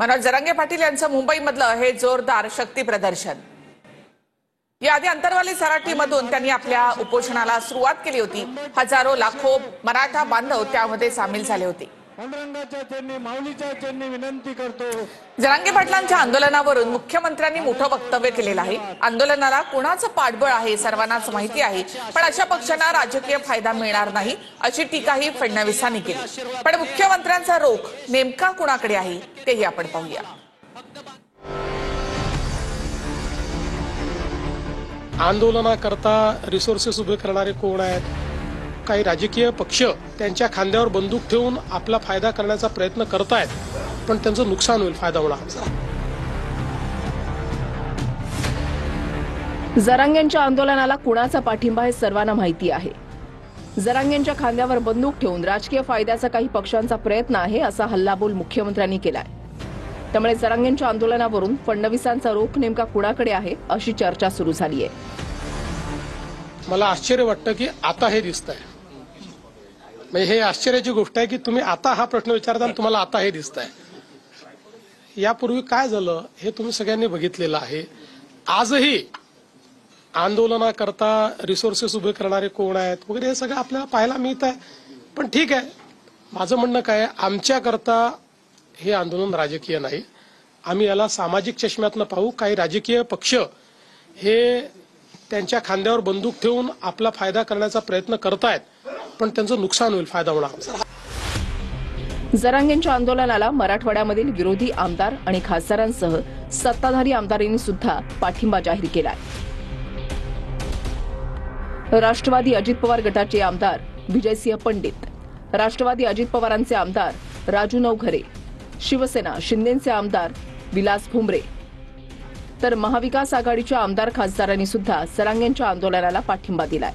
मनोज जरांगे पाटील यांचं मुंबईमधलं हे जोरदार शक्ती प्रदर्शन। याआधी अंतरवाली सराटीमधून त्यांनी आपल्या उपोषणाला सुरुवात केली होती। हजारो लाखो मराठा बांधव त्यामध्ये सामील झाले होते। जरांगे पाटलांच्या आंदोलनावरून मुख्यमंत्र्यांनी मोठं वक्तव्य केलेलं आहे। आंदोलनाला कोणाचं पाठबळ आहे सर्वांनाच माहिती आहे, पण अशा पक्षांना राजकीय फायदा मिळणार नाही अशी टीकाही फडणवीसांनी केली। पण मुख्यमंत्र्यांचा रोख नेमका कोणाकडे आहे तेही आपण पाहूया। आंदोलनाकरता रिसोर्सेस उभे करणारे कोण आहेत? काही राजकीय पक्ष त्यांच्या खांद्यावर बंदूक ठेवून आपला फायदा करण्याचा प्रयत्न करतायत, पण त्यांचं नुकसान होईल, फायदा होणार। जरांगेंच्या आंदोलनाला कुणाचा पाठिंबा हे सर्वांना माहिती आहे। जरांगेंच्या खांद्यावर बंदूक ठेवून राजकीय फायद्याचा काही पक्षांचा प्रयत्न आहे असा हल्लाबोल मुख्यमंत्र्यांनी केलाय। त्यामुळे जरांगेंच्या आंदोलनावरून फडणवीसांचा रोख नेमका कुणाकडे आहे अशी चर्चा सुरू झाली आहे। मला आश्चर्य वाटतं की आता हे दिसतंय, म्हणजे हे आश्चर्याची गोष्ट आहे की तुम्ही आता हा प्रश्न विचारता आणि तुम्हाला आता हे दिसतंय। यापूर्वी काय झालं हे तुम्ही सगळ्यांनी बघितलेलं आहे। आजही आंदोलनाकरता रिसोर्सेस उभे करणारे कोण आहेत वगैरे हे सगळं आपल्याला पाहायला मिळत आहे। पण ठीक आहे, माझं म्हणणं काय आहे, आमच्याकरता हे आंदोलन राजकीय नाही, आम्ही याला सामाजिक चष्म्यातनं पाहू। काही राजकीय पक्ष हे त्यांच्या खांद्यावर बंदूक ठेवून आपला फायदा करण्याचा प्रयत्न करतायत, पण त्यांचं नुकसान होईल, फायदा होणार। जरांगेंच्या आंदोलनाला मराठवाड्यामधील विरोधी आमदार आणि खासदारांसह सत्ताधारी आमदारांनी सुद्धा पाठिंबा जाहीर केलाय। राष्ट्रवादी अजित पवार गटाचे आमदार विजयसिंह पंडित, राष्ट्रवादी अजित पवारांचे आमदार राजू नवघरे, शिवसेना शिंदेचे आमदार विलास भुमरे, तर महाविकास आघाडीच्या आमदार खासदारांनी सुद्धा जरांगेंच्या आंदोलनाला पाठिंबा दिलाय।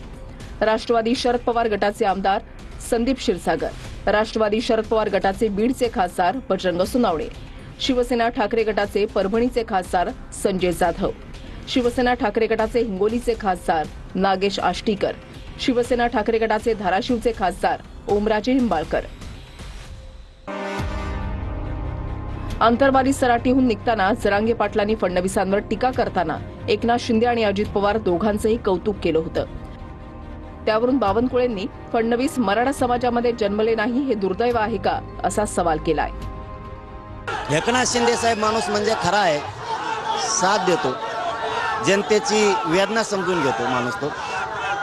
राष्ट्रवादी शरद पवार गटाचे आमदार संदीप क्षीरसागर, राष्ट्रवादी शरद पवार गटाचे बीडचे खासदार बजरंग सोनवणे, शिवसेना ठाकरे गटाचे परभणीचे खासदार संजय जाधव, शिवसेना ठाकरे गटाचे हिंगोलीचे खासदार नागेश आष्टीकर, शिवसेना ठाकरे गटाचे धाराशिवचे खासदार ओमराजे निंबाळकर। अंतरवाली सराटीहून निघताना जरांगे पाटलांनी फडणवीसांवर टीका करताना एकनाथ शिंदे आणि अजित पवार दोघांचंही कौतुक केलं होतं। त्यावरून बावनकुळेंनी फडणवीस मराठा समाजामध्ये जन्मले नाही हे दुर्दैव आहे का असा सवाल केलाय। एकनाथ शिंदे साहेब माणूस म्हणजे खरा आहे, साथ देतो, जनतेची वेदना समजून घेतो माणूस। तो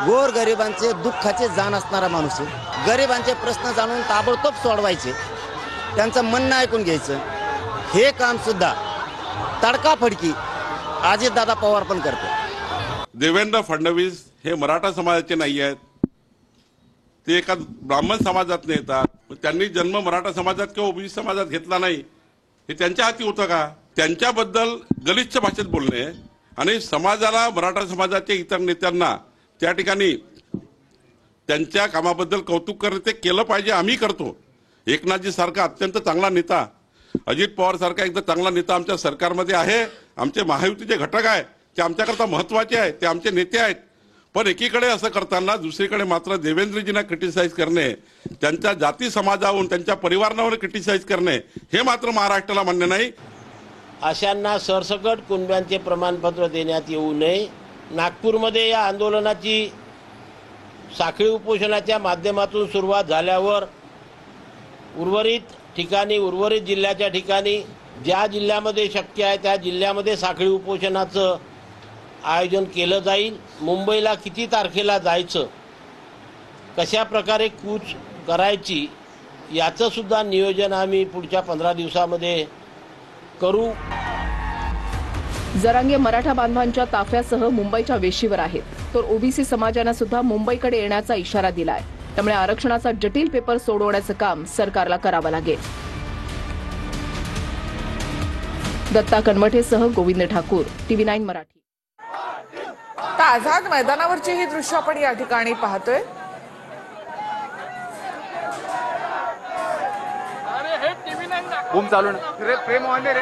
गोर गरिबांचे दुःखाचे जाण असणारा माणूस आहे। गरिबांचे प्रश्न जाणून ताबडतोब सोडवायचे, त्यांचं म्हणणं ऐकून घ्यायचं, हे काम सुद्धा तडकाफडकी अजितदादा पवार पण करतो। देवेंद्र फडणवीस हे मराठा समाजाचे नाही आहेत, ते एका ब्राह्मण समाजातून येतात। त्यांनी जन्म मराठा समाजात किंवा ओबीसी समाजात घेतला नाही, हे त्यांच्या हाती होतं का? त्यांच्याबद्दल गलिच्छ भाषेत बोलणे आणि समाजाला, मराठा समाजाच्या इतर नेत्यांना त्या ठिकाणी त्यांच्या कामाबद्दल कौतुक करणे ते केलं पाहिजे, आम्ही करतो। एकनाथजी सारखा अत्यंत चांगला नेता, अजित पवार सारखा एकदा चांगला नेता आमच्या सरकारमध्ये आहे। आमचे महायुतीचे घटक आहे ते आमच्याकरता महत्वाचे आहेत, ते आमचे नेते आहेत। पण एकीकडे असं करताना दुसरीकडे मात्र देवेंद्रजींना क्रिटिसाइज करणे, त्यांच्या जाती समाजावरून त्यांच्या परिवारावर क्रिटिसाइज करणे, हे मात्र महाराष्ट्राला मान्य नाही। अशांना सरसकट कुणब्यांचे प्रमाणपत्र देण्यात येऊ नये। नागपूरमध्ये या आंदोलनाची साखळी उपोषणाच्या माध्यमातून सुरुवात झाल्यावर उर्वरित जिल्ह्याच्या ठिकाणी ज्या जिल्ह्यामध्ये शक्य आहे त्या जिल्ह्यामध्ये साखळी उपोषणाचं आयोजन केलं जाईल। मुंबईला किती तारखेला जायचं, कशा प्रकारे कूच करायची याचं सुद्धा नियोजन आम्ही पुढच्या 15 दिवसामध्ये करू। जरांगे मराठा बांधवांच्या ताफ्यासह मुंबईच्या वेशीवर आहेत, तर ओबीसी समाजानं सुद्धा मुंबईकडे येण्याचा इशारा दिलाय। त्यामुळे आरक्षणाचा जटिल पेपर सोडवण्याचं काम सरकारला करावं लागेल। दत्ता कनमठेसह गोविंद ठाकूर, TV9 मराठी। आझाद मैदानावरची ही दृश्य आपण या ठिकाणी पाहतोय। बूम चालू ना, प्रेम ऑन रे।